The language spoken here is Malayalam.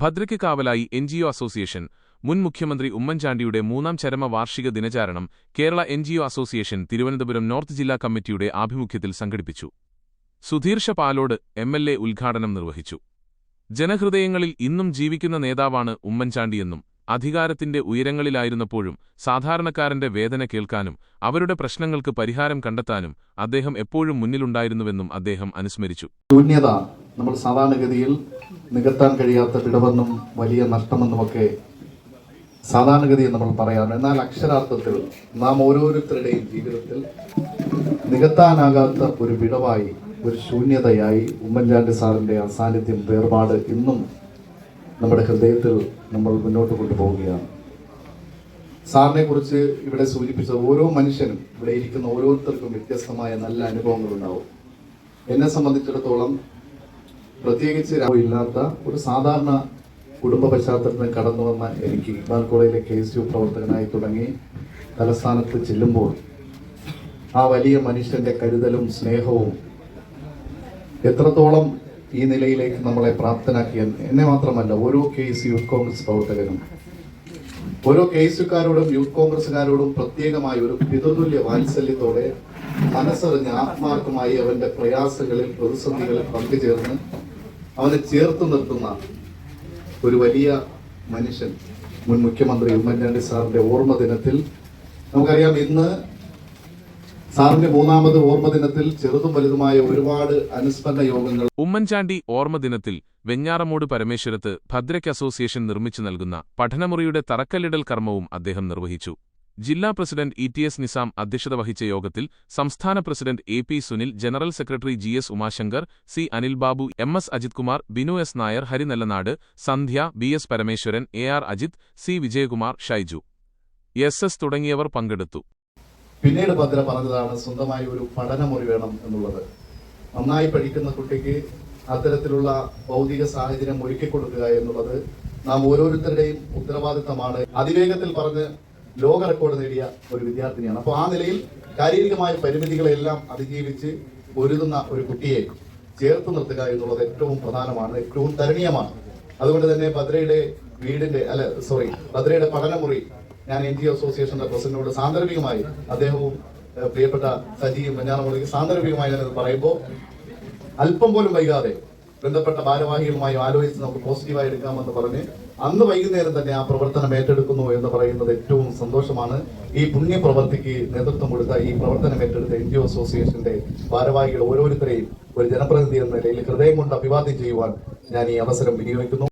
ഭദ്രയ്ക്ക് കാവലായി NGO അസോസിയേഷൻ മുൻ മുഖ്യമന്ത്രി ഉമ്മൻചാണ്ടിയുടെ 3ാം ചരമ വാർഷിക ദിനചാരണം Kerala NGO association Thiruvananthapuram north ജില്ലാ കമ്മിറ്റിയുടെ ആഭിമുഖ്യത്തിൽ സംഘടിപ്പിച്ചു. സുധീർ പാലോട് MLA ഉദ്ഘാടനം നിർവഹിച്ചു. ജനഹൃദയങ്ങളിൽ ഇന്നും ജീവിക്കുന്ന നേതാവാണ് ഉമ്മൻചാണ്ടിയെന്നും അധികാരത്തിന്റെ ഉയരങ്ങളിലായിരുന്നപ്പോഴും സാധാരണക്കാരന്റെ വേദന കേൾക്കാനും അവരുടെ പ്രശ്നങ്ങൾക്ക് പരിഹാരം കണ്ടെത്താനും അദ്ദേഹം എപ്പോഴും മുന്നിലുണ്ടായിരുന്നുവെന്നും അദ്ദേഹം അനുസ്മരിച്ചു. ശൂന്യത നമ്മൾ സാധാരണഗതിയിൽ നികത്താൻ കഴിയാത്ത വിടവെന്നും വലിയ നഷ്ടമെന്നുമൊക്കെ സാധാരണഗതിയിൽ നമ്മൾ പറയാറുണ്ട്. എന്നാൽ അക്ഷരാർത്ഥത്തിൽ നാം ഓരോരുത്തരുടെയും ജീവിതത്തിൽ നികത്താനാകാത്ത ഒരു വിടവായി, ഒരു ശൂന്യതയായി ഉമ്മൻചാണ്ടി സാറിന്റെ അസാന്നിധ്യം, വേർപാട് ഇന്നും നമ്മുടെ ഹൃദയത്തിൽ നമ്മൾ മുന്നോട്ട് കൊണ്ടുപോവുകയാണ്. സാറിനെ കുറിച്ച് ഇവിടെ സൂചിപ്പിച്ച ഓരോ മനുഷ്യനും, ഇവിടെ ഇരിക്കുന്ന ഓരോരുത്തർക്കും വ്യത്യസ്തമായ നല്ല അനുഭവങ്ങൾ ഉണ്ടാവും. എന്നെ സംബന്ധിച്ചിടത്തോളം പ്രത്യേകിച്ച് ഇല്ലാത്ത ഒരു സാധാരണ കുടുംബ പശ്ചാത്തലത്തിൽ കടന്നു വന്ന എനിക്ക് ഇക്ബാൽ കോളേജിലെ KSU പ്രവർത്തകനായി തുടങ്ങി തലസ്ഥാനത്ത് ചെല്ലുമ്പോൾ ആ വലിയ മനുഷ്യന്റെ കരുതലും സ്നേഹവും എത്രത്തോളം ഈ നിലയിലേക്ക് നമ്മളെ പ്രാപ്തനാക്കിയ, എന്നെ മാത്രമല്ല ഓരോ KSU യൂത്ത് കോൺഗ്രസ് പ്രവർത്തകനും, ഓരോ KSUക്കാരോടും യൂത്ത് കോൺഗ്രസുകാരോടും പ്രത്യേകമായ ഒരു പിതൃതുല്യ വാത്സല്യത്തോടെ മനസ്സറിഞ്ഞ് ആത്മാർത്ഥമായി അവന്റെ പ്രയാസങ്ങളിൽ, പ്രതിസന്ധികളിൽ പങ്കുചേർന്ന് അവനെ ചേർത്ത് നിർത്തുന്ന ഒരു വലിയ മനുഷ്യൻ, മുൻ മുഖ്യമന്ത്രി ഉമ്മൻചാണ്ടി സാറിന്റെ ഓർമ്മ ദിനത്തിൽ നമുക്കറിയാം, ഇന്ന് സാറിന്റെ 3ാമത് ഓർമ്മ ദിനത്തിൽ ചെറുതും വലുതുമായ ഒരുപാട് അനുസ്മരണ യോഗങ്ങൾ. ഉമ്മൻചാണ്ടി ഓർമ്മ ദിനത്തിൽ വെഞ്ഞാറമൂട് പരമേശ്വരത്ത് ഭദ്രയ്ക്ക് അസോസിയേഷൻ നിർമ്മിച്ചു നൽകുന്ന പഠനമുറിയുടെ തറക്കല്ലിടൽ കർമ്മവും അദ്ദേഹം നിർവഹിച്ചു. ജില്ലാ പ്രസിഡന്റ് ETS നിസാം അധ്യക്ഷത വഹിച്ച യോഗത്തിൽ സംസ്ഥാന president AP Sunil, general secretary GS Umashankar, C Anilbabu, MS Ajith Kumar, Binu S Nair, Hari Nellanad, Sandhya, BS Parameswaran, AR Ajith, C Vijayakumar, Shaiju SS തുടങ്ങിയവർ പങ്കെടുത്തു. പിന്നീട് ഭദ്ര പറഞ്ഞതാണ് സ്വന്തമായി ഒരു പഠനമുറി വേണം എന്നുള്ളത്. നന്നായി പഠിക്കുന്ന കുട്ടിക്ക് അത്തരത്തിലുള്ള ഭൗതിക സാഹചര്യം ഒരുക്കി കൊടുക്കുക എന്നുള്ളത് നാം ഓരോരുത്തരുടെയും ഉത്തരവാദിത്തമാണ്. അതിവേഗത്തിൽ പറഞ്ഞ് ലോക റെക്കോർഡ് നേടിയ ഒരു വിദ്യാർത്ഥിനിയാണ്. അപ്പോൾ ആ നിലയിൽ ശാരീരികമായ പരിമിതികളെല്ലാം അതിജീവിച്ച് പൊരുതുന്ന ഒരു കുട്ടിയെ ചേർത്ത് നിർത്തുക എന്നുള്ളത് ഏറ്റവും പ്രധാനമാണ്, ഏറ്റവും തരണീയമാണ്. അതുകൊണ്ട് തന്നെ ഭദ്രയുടെ പഠനമുറി ഞാൻ NGO അസോസിയേഷന്റെ പ്രസിഡന്റിനോട് സാന്ദർഭികമായി, അദ്ദേഹവും പ്രിയപ്പെട്ട സജിയും വെഞ്ഞാറമൂടിക്ക് സാന്ദർഭികമായി ഞാനത് പറയുമ്പോൾ അല്പം പോലും വൈകാതെ ബന്ധപ്പെട്ട ഭാരവാഹികളുമായി ആലോചിച്ച് നമുക്ക് പോസിറ്റീവായി എടുക്കാമെന്ന് പറഞ്ഞ് അന്ന് വൈകുന്നേരം തന്നെ ആ പ്രവർത്തനം ഏറ്റെടുക്കുന്നു എന്ന് പറയുന്നത് ഏറ്റവും സന്തോഷമാണ്. ഈ പുണ്യപ്രവർത്തിക്ക് നേതൃത്വം കൊടുത്ത, ഈ പ്രവർത്തനം ഏറ്റെടുത്ത NGO അസോസിയേഷന്റെ ഭാരവാഹികൾ ഓരോരുത്തരെയും ഒരു ജനപ്രതിനിധി എന്ന നിലയിൽ ഹൃദയം കൊണ്ട് അഭിവാദ്യം ചെയ്യുവാൻ ഞാൻ ഈ അവസരം വിനിയോഗിക്കുന്നു.